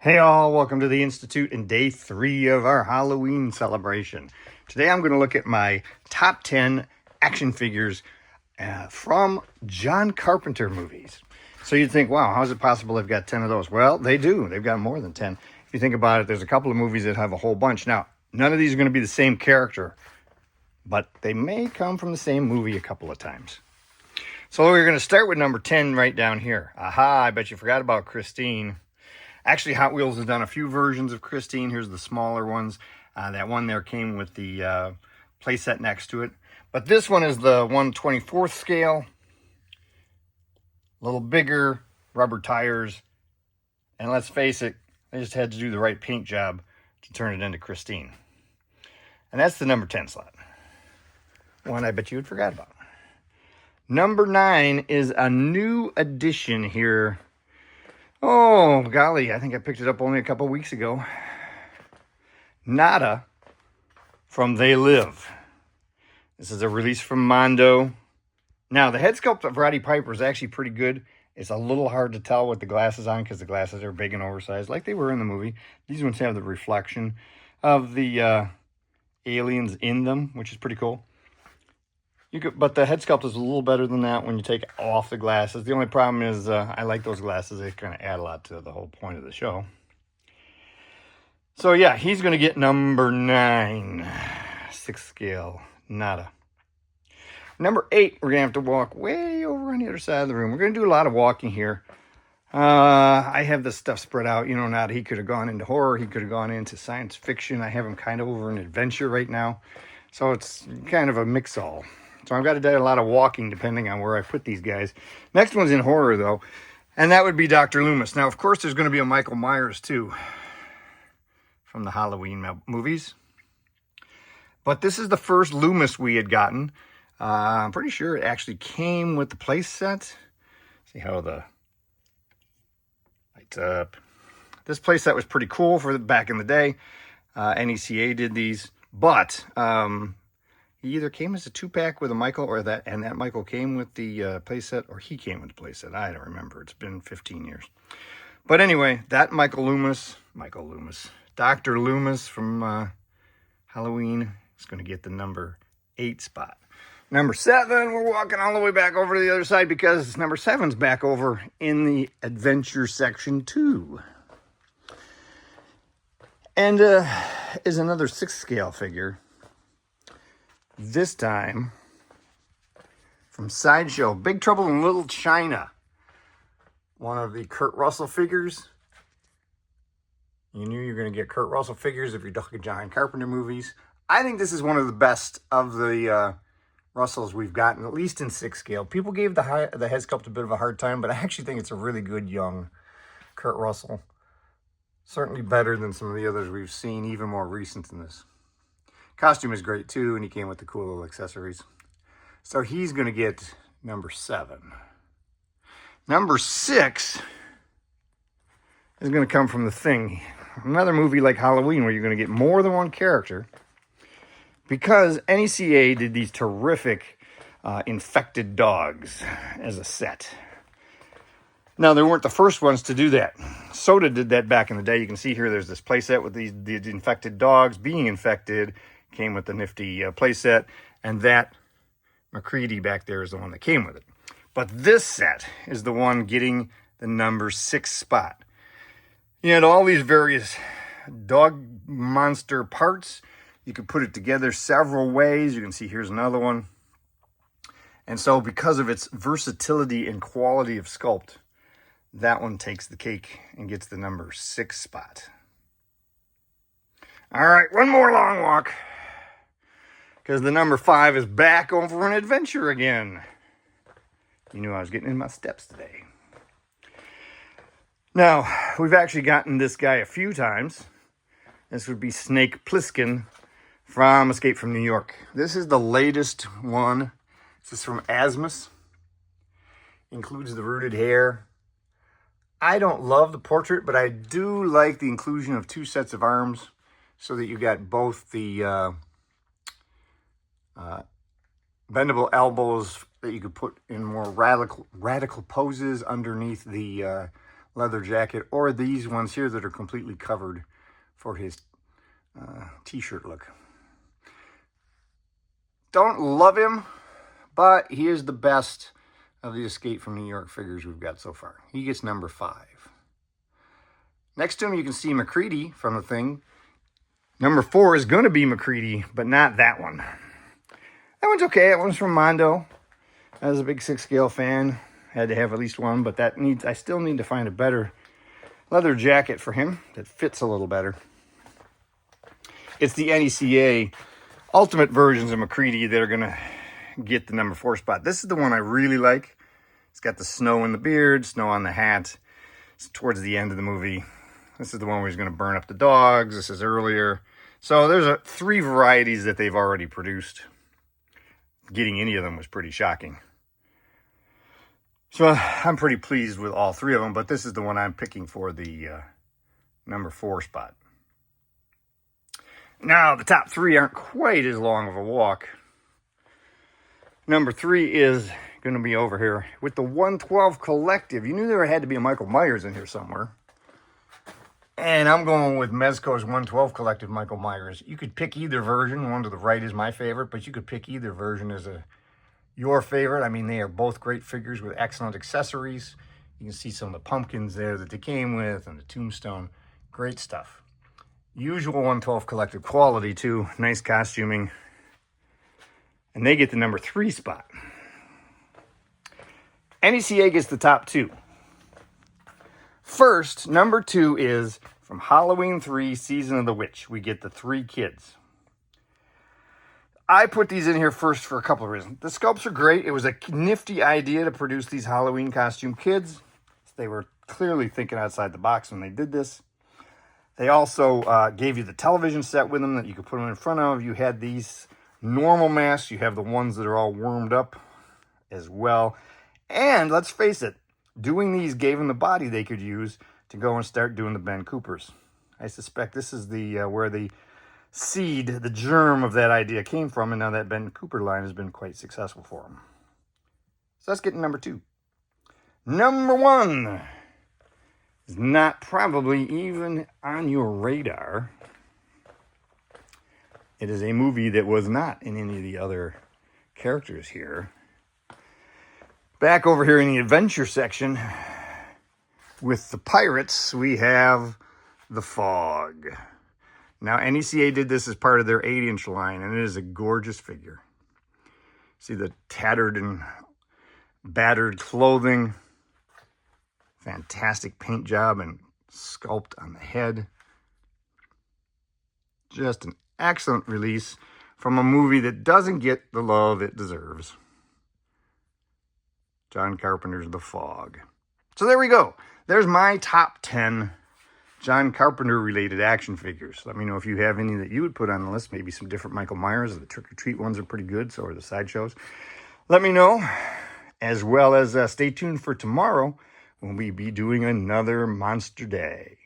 Hey all, welcome to the Institute and day 3 of our Halloween celebration. Today I'm going to look at my top 10 action figures from John Carpenter movies. So you'd think, wow, how is it possible they've got 10 of those? Well, they do. They've got more than 10. If you think about it, there's a couple of movies that have a whole bunch. Now, none of these are going to be the same character, but they may come from the same movie a couple of times. So we're going to start with number 10 right down here. Aha, I bet you forgot about Christine. Actually, Hot Wheels has done a few versions of Christine. Here's the smaller ones. That one there came with the playset next to it. But this one is the 1/24th scale. A little bigger, rubber tires. And let's face it, they just had to do the right paint job to turn it into Christine. And that's the number 10 slot. One I bet you had forgot about. Number 9 is a new addition here. Oh, golly, I think I picked it up only a couple weeks ago. Nada from They Live. This is a release from Mondo. Now, the head sculpt of Roddy Piper is actually pretty good. It's a little hard to tell with the glasses on because the glasses are big and oversized like they were in the movie. These ones have the reflection of the aliens in them, which is pretty cool. But the head sculpt is a little better than that when you take off the glasses. The only problem is I like those glasses. They kind of add a lot to the whole point of the show. So yeah, he's going to get number 9. 6th scale. Nada. Number 8, we're going to have to walk way over on the other side of the room. We're going to do a lot of walking here. I have this stuff spread out. You know, Nada, he could have gone into horror. He could have gone into science fiction. I have him kind of over in adventure right now. So it's kind of a mix-all. So I've got to do a lot of walking depending on where I put these guys. Next one's in horror, though, and that would be Dr. Loomis. Now, of course, there's going to be a Michael Myers, too, from the Halloween movies. But this is the first Loomis we had gotten. I'm pretty sure it actually came with the play set. See how the lights up. This play set was pretty cool for back in the day. NECA did these, but he either came as a 2-pack with a Michael, or that Michael came with the playset, or he came with the playset. I don't remember. It's been 15 years. But anyway, that Dr. Loomis from Halloween is going to get the number 8 spot. Number 7, we're walking all the way back over to the other side because number 7's back over in the adventure section too. And is another 6th scale figure. This time, from Sideshow, Big Trouble in Little China. One of the Kurt Russell figures. You knew you were going to get Kurt Russell figures if you're talking John Carpenter movies. I think this is one of the best of the Russells we've gotten, at least in 6th scale. People gave the head sculpt a bit of a hard time, but I actually think it's a really good young Kurt Russell. Certainly better than some of the others we've seen, even more recent than this. Costume is great too, and he came with the cool little accessories. So he's going to get number 7. Number 6 is going to come from The Thing. Another movie like Halloween where you're going to get more than one character, because NECA did these terrific infected dogs as a set. Now, they weren't the first ones to do that. Soda did that back in the day. You can see here there's this playset with these infected dogs being infected. Came with the nifty playset, and that McCready back there is the one that came with it. But this set is the one getting the number 6 spot. You had all these various dog monster parts. You could put it together several ways. You can see here's another one. And so because of its versatility and quality of sculpt, that one takes the cake and gets the number 6 spot. All right, one more long walk, because the number 5 is back over an adventure again. You knew I was getting in my steps today. Now, we've actually gotten this guy a few times. This would be Snake Plissken from Escape from New York. This is the latest one. This is from Asmus. Includes the rooted hair. I don't love the portrait, but I do like the inclusion of 2 sets of arms so that you got both the bendable elbows that you could put in more radical poses underneath the leather jacket, or these ones here that are completely covered for his t-shirt look. Don't love him, but he is the best of the Escape from New York figures we've got so far. He gets number 5. Next to him, you can see McCready from the thing. Number 4 is going to be McCready, but not that one. That one's okay. That one's from Mondo. I was a big 6 scale fan. Had to have at least one, but I still need to find a better leather jacket for him that fits a little better. It's the NECA Ultimate versions of McCready that are going to get the number 4 spot. This is the one I really like. It's got the snow in the beard, snow on the hat. It's towards the end of the movie. This is the one where he's going to burn up the dogs. This is earlier. So there's 3 varieties that they've already produced. Getting any of them was pretty shocking. So I'm pretty pleased with all 3 of them, but this is the one I'm picking for the number 4 spot. Now, the top 3 aren't quite as long of a walk. Number 3 is going to be over here with the 112 Collective. You knew there had to be a Michael Myers in here somewhere. And I'm going with Mezco's 112 Collective Michael Myers. You could pick either version. One to the right is my favorite, but you could pick either version as your favorite. I mean, they are both great figures with excellent accessories. You can see some of the pumpkins there that they came with and the tombstone. Great stuff. Usual 112 Collective quality, too. Nice costuming. And they get the number 3 spot. NECA gets the top 2. First, number 2 is from Halloween 3, Season of the Witch. We get the 3 kids. I put these in here first for a couple of reasons. The sculpts are great. It was a nifty idea to produce these Halloween costume kids. They were clearly thinking outside the box when they did this. They also gave you the television set with them that you could put them in front of. You had these normal masks. You have the ones that are all warmed up as well. And let's face it, doing these gave them the body they could use to go and start doing the Ben Coopers. I suspect this is the where the seed, the germ of that idea came from, and now that Ben Cooper line has been quite successful for them. So let's get to number 2. Number 1 is not probably even on your radar. It is a movie that was not in any of the other characters here. Back over here in the adventure section with the pirates, we have the Fog. Now, NECA did this as part of their 8-inch line, and it is a gorgeous figure. See the tattered and battered clothing. Fantastic paint job and sculpt on the head. Just an excellent release from a movie that doesn't get the love it deserves. John Carpenter's The Fog. So there we go. There's my top 10 John Carpenter-related action figures. Let me know if you have any that you would put on the list. Maybe some different Michael Myers. The Trick or Treat ones are pretty good, so are the sideshows. Let me know, as well as stay tuned for tomorrow when we be doing another Monster Day.